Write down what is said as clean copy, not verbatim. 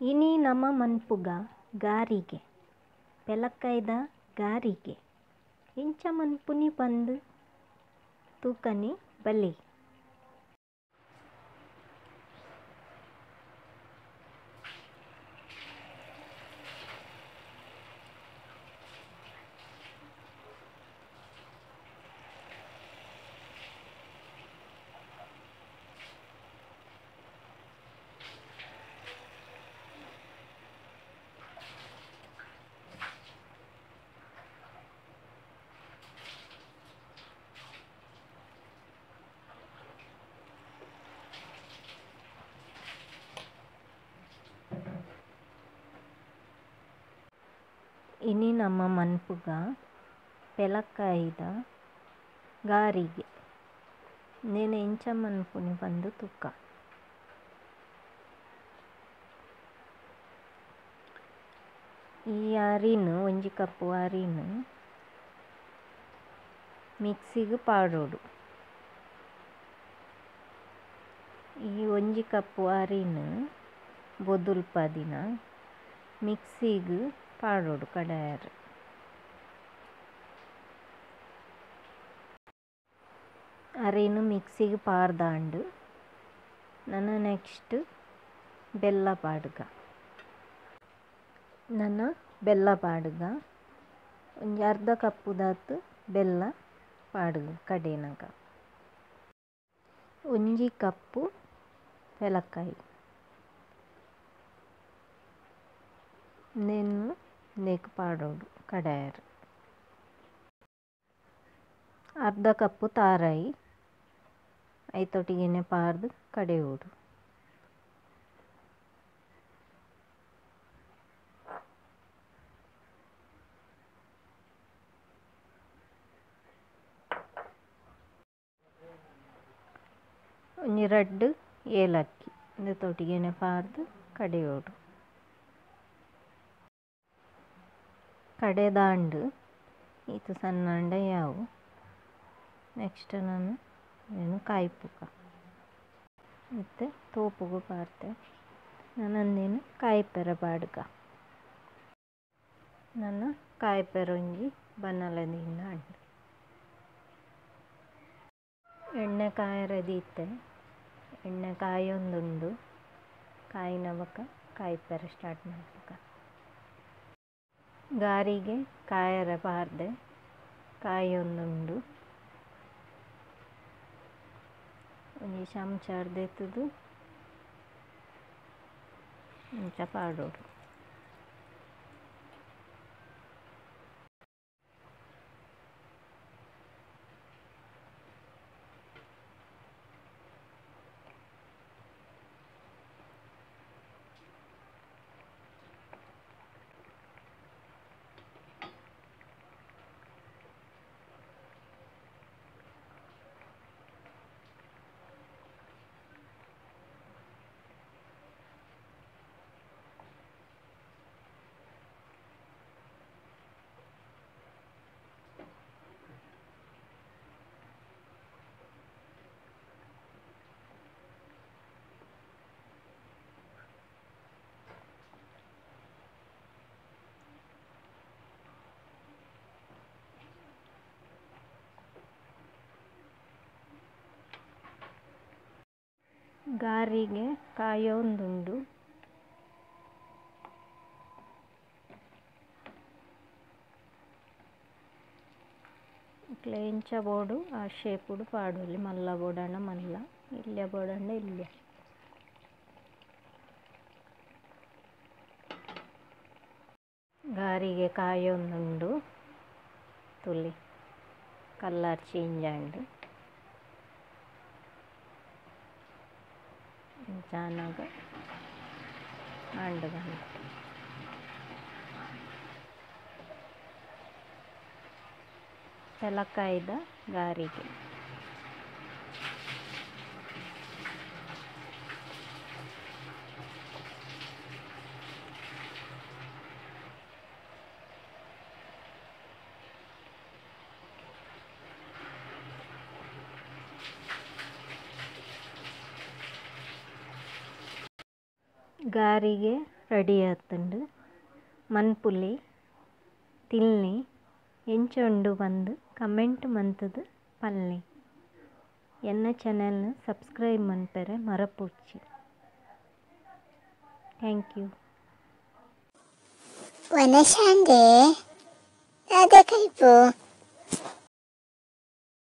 ಇನಿ ನಮ ಮನ್ಪುಗ ಗಾರಿಗೆ ಪೆಲಕ್ಕೈದ ಗಾರಿಗೆ ಇಂಚ ಮನ್ಪುನಿ ಪಂದ್ ತೂಕನಿ ಬಲಿ. ಇನಿ ನಮ್ಮ ಮನ್ಪುಗ ಪೆಲಕ್ಕೈದ ಗಾರಿಗೆ ನೇನೆ ಇಂಚ ಮನ್ಪುನಿ ಪಂದ್ ತುಕ್ಕ. ಈ ಅರಿನ್ ಒಂಜಿ ಕಪ್ಪು ಅರಿನ್ ಮಿಕ್ಸಿಗ್ ಪಾಡೋಡು. ಈ ಒಂಜಿ ಕಪ್ಪು ಅರಿನ್ ಬೊದುಲ್ಪದಿನ ಮಿಕ್ಸಿಗ್ ಪಾಡೋಡು ಕಡಾಯರ್. ಅರಿನ್ ಮಿಕ್ಸಿಗ್ ಪಾರ್ದಾಂಡ್ ನನ ನೆಕ್ಸ್ಟ್ ಬೆಲ್ಲ ಪಾಡ್ಗ. ನನ ಬೆಲ್ಲ ಪಾಡ್ಗ ಒಂಜಿ ಅರ್ಧ ಕಪ್ಪುದಾತ್ ಬೆಲ್ಲ ಪಾಡ್ಗ ಕಡೆನಗ. ಒಂಜಿ ಕಪ್ಪು ಪೆಲಕ್ಕಾಯಿ ನೆನ್ನು ನೆಕ್ ಪಾಡೋಡು ಕಡಾಯರ್. ಅರ್ಧ ಕಪ್ಪು ತಾರಾಯಿ ಐತೊಟ್ಟಿಗೆನೆ ಪಾರ್ದು ಕಡೆಯೋಡು. ಒಂಜಿ ರಡ್ಡ್ ಏಲಕ್ಕಿ ಇಂದತೊಟ್ಟಿಗೆನೆ ಪಾರ್ದು ಕಡೆಯೋಡು. ಕಡೆದಾಂಡ್ ಈತ್ ಸಣ್ಣಂಡ ಯಾವು ನೆಕ್ಸ್ಟ್ ನಾನು ಕಾಯ್ಪುಗ ಮತ್ತು ತೋಪುಗು ಪಾರ್ದೆ. ನನ್ನಂದೇನು ಕಾಯಿಪೆರ ಪಾಡ್ಗ. ನನ್ನ ಕಾಯಿಪೆರ ಒಂಜಿ ಬನ್ನಲದಿಂದ ಅಂಡ್ ಎಣ್ಣೆ ಕಾಯರೆ ದೀತೆ ಎಣ್ಣೆ ಕಾಯೊಂದುಂಡು ಕಾಯಿನ ಬಕ ಕಾಯಿಪೆರ ಸ್ಟಾರ್ಟ್ ಮಾಡ್ಬೇಕ. ಗಾರಿಗೆ ಕಾಯರೆ ಪಾರ್ದೆ ಕಾಯೊಂದುಂಡು ಒಂಜಿ ಚಮಚಡ್ ದೆತ್ತುದು ಇಂಚ ಪಾಡೋಡು. ಗಾರಿಗೆ ಕಾಯೊಂದುಂಡು ಇಟ್ಲೆ ಇಂಚ ಬೋಡು ಆ ಶೇಪುಡು ಪಾಡೊಲಿ. ಮಲ್ಲ ಬೋಡಾಂಡ ಮಲ್ಲ, ಇಲ್ಯ ಬೋಡಾಂಡ ಇಲ್ಯ. ಗಾರಿಗೆ ಕಾಯೊಂದುಂಡು ತುಲಿ ಕಲ್ಲರ್ ಚೇಂಜ್ ಆಂಡ್ ಇಂಚಾನಗ ಆಂಡ್ ಬಂದು ಪೆಲಕ್ಕಾಯ್ದ ಗಾರಿಗೆ. ಗಾರಿಗೆ ರೆಡಿ ಆತುಂಡು. ಮನ್ಪುಲಿ ತಿನ್ನಿ ಎಂಚ ಬಂದು ಕಮೆಂಟ್ ಮಂತುದು ಪಲ್ಲೆ. ಎನ್ನ ಚಾನೆಲ್ನ ಸಬ್ಸ್ಕ್ರೈಬ್ ಮನ್ಪೆರೆ ಮರಪೊಚ್ಚಿ. Thank you. ವನಶಾಂದೆ ರಾಧಾ ಕೈಪು